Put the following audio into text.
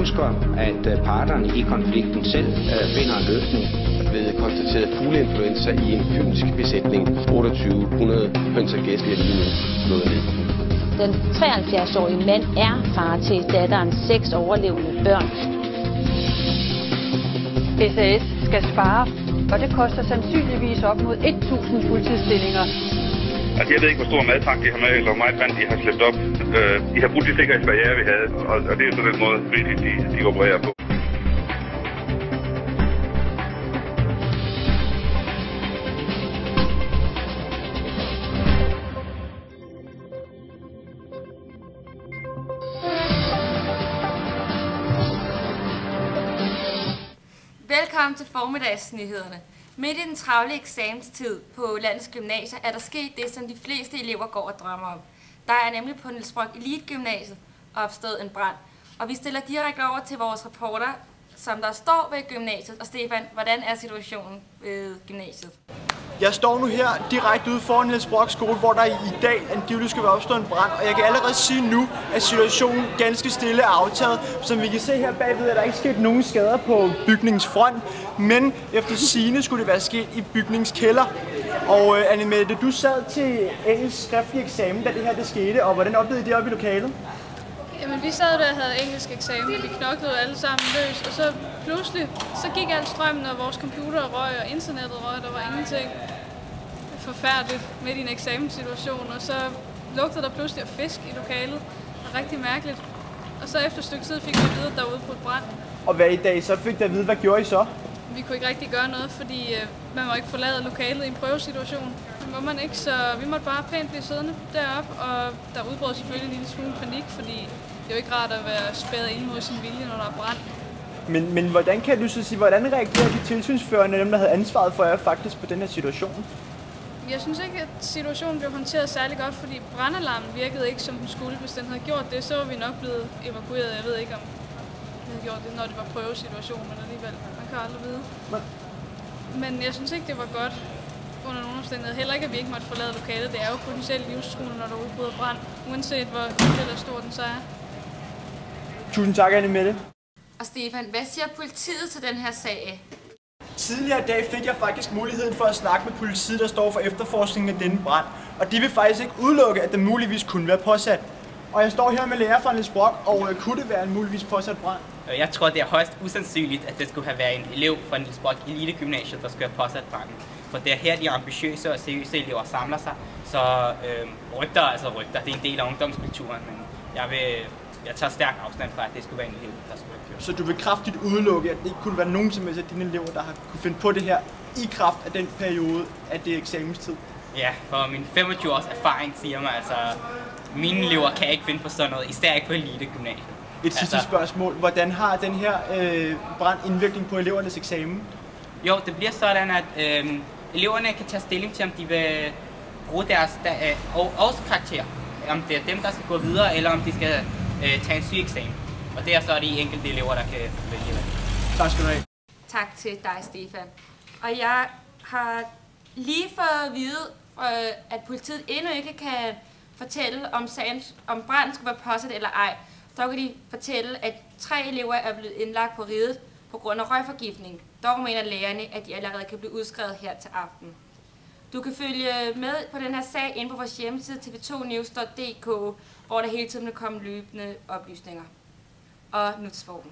ønsker, at parterne i konflikten selv finder en løsning. Der blev konstateret fugleinfluenza i en fynsk besætning. 2800 høns og gæs bliver lige nu slået ned. Den 73-årige mand er far til datterens 6 overlevende børn. SAS skal spare, og det koster sandsynligvis op mod 1.000 fuldtidsstillinger. Altså, jeg ved ikke, hvor stor madtank de har med, eller hvor meget vand de har slæbt op. De har brugt de sikkerhedsbarriere, vi havde, og det er så den måde, de opererer på. Velkommen til formiddagsnyhederne. Midt i den travle eksamenstid på landets gymnasier er der sket det, som de fleste elever går og drømmer om. Der er nemlig på Niels Brock Elite Gymnasiet opstået en brand. Og vi stiller direkte over til vores reporter, som der står ved gymnasiet. Og Stefan, hvordan er situationen ved gymnasiet? Jeg står nu her direkte ude foran Niels Brock skole, hvor der i dag angiveligt skal være opstået en brand. Og jeg kan allerede sige nu, at situationen ganske stille er aftaget. Som vi kan se her bagved, er der ikke sket nogen skader på bygningsfront. Men efter sigende skulle det være sket i bygningskælder. Og Annemette, du sad til engelsk skriftlig eksamen, da det her skete. Og hvordan oplevede I det oppe i lokalet? Jamen, vi sad der og havde engelsk eksamen, og vi knoklede alle sammen løs, og så pludselig, så gik al strømmen, og vores computer røg, og internettet røg, der var ingenting. Forfærdeligt midt i en eksamenssituation, og så lugtede der pludselig af fisk i lokalet. Det var rigtig mærkeligt. Og så efter et stykke tid fik vi at vide, at der var udbrudt brand. Og hvad i dag? Så fik der at vide, hvad gjorde I så? Vi kunne ikke rigtig gøre noget, fordi man må ikke forlade lokalet i en prøvesituation. Det må man ikke, så vi måtte bare pænt blive siddende deroppe, og der udbrød selvfølgelig en lille smule panik, fordi det er jo ikke rart at være spærret ind mod sin vilje, når der er brand. Men hvordan kan du så sige, hvordan reagerer de tilsynsførende, dem der havde ansvaret for jer faktisk på den her situation? Jeg synes ikke, at situationen blev håndteret særlig godt, fordi brandalarmen virkede ikke, som den skulle. Hvis den havde gjort det, så var vi nok blevet evakueret. Jeg ved ikke, om vi havde gjort det, når det var prøvesituation, men alligevel, man kan aldrig vide. Men jeg synes ikke, det var godt under nogen omstændigheder. Heller ikke, at vi ikke måtte forlade lokalet. Det er jo potentielt livstruende, når der udbryder brand, uanset hvor lille eller stor den så er. Tusind tak, Annemette. Og Stefan, hvad siger politiet til den her sag? Tidligere i dag fik jeg faktisk muligheden for at snakke med politiet, der står for efterforskningen af denne brand. Og de vil faktisk ikke udelukke, at der muligvis kunne være påsat. Og jeg står her med lærer fra Niels Brock, og kunne det være en muligvis påsat brand? Jeg tror, det er højst usandsynligt, at det skulle have været en elev fra Niels Brock Elite Gymnasiet, der skulle have påsat branden. For det er her, de ambitiøse og seriøse elever samler sig. Så rygter, det er en del af ungdomskulturen, men jeg tager stærk afstand fra, at det skulle være en elev, der skulle have gjort. Så du vil kraftigt udelukke, at det ikke kunne være nogen som helst af dine elever, der har kunne finde på det her i kraft af den periode, at det er eksamenstid? Ja, for min 25 års erfaring siger mig altså, mine elever kan ikke finde på sådan noget, især ikke på Elite Gymnasiet. Et sidste spørgsmål. Hvordan har den her brand indvirkning på elevernes eksamen? Jo, det bliver sådan, at eleverne kan tage stilling til, om de vil bruge deres årskarakter. Om det er dem, der skal gå videre, eller om de skal tage en syg eksamen. Og det er så de enkelte elever, der kan vælge det. Tak skal du have. Tak til dig, Stefan. Og jeg har lige fået at vide, at politiet endnu ikke kan fortælle, om branden skulle være påsat eller ej. Så kan de fortælle, at 3 elever er blevet indlagt på Riget på grund af røgforgiftning. Dog mener lærerne, at de allerede kan blive udskrevet her til aften. Du kan følge med på den her sag inde på vores hjemmeside tv2news.dk, hvor der hele tiden vil komme løbende oplysninger. Og nu til sporten.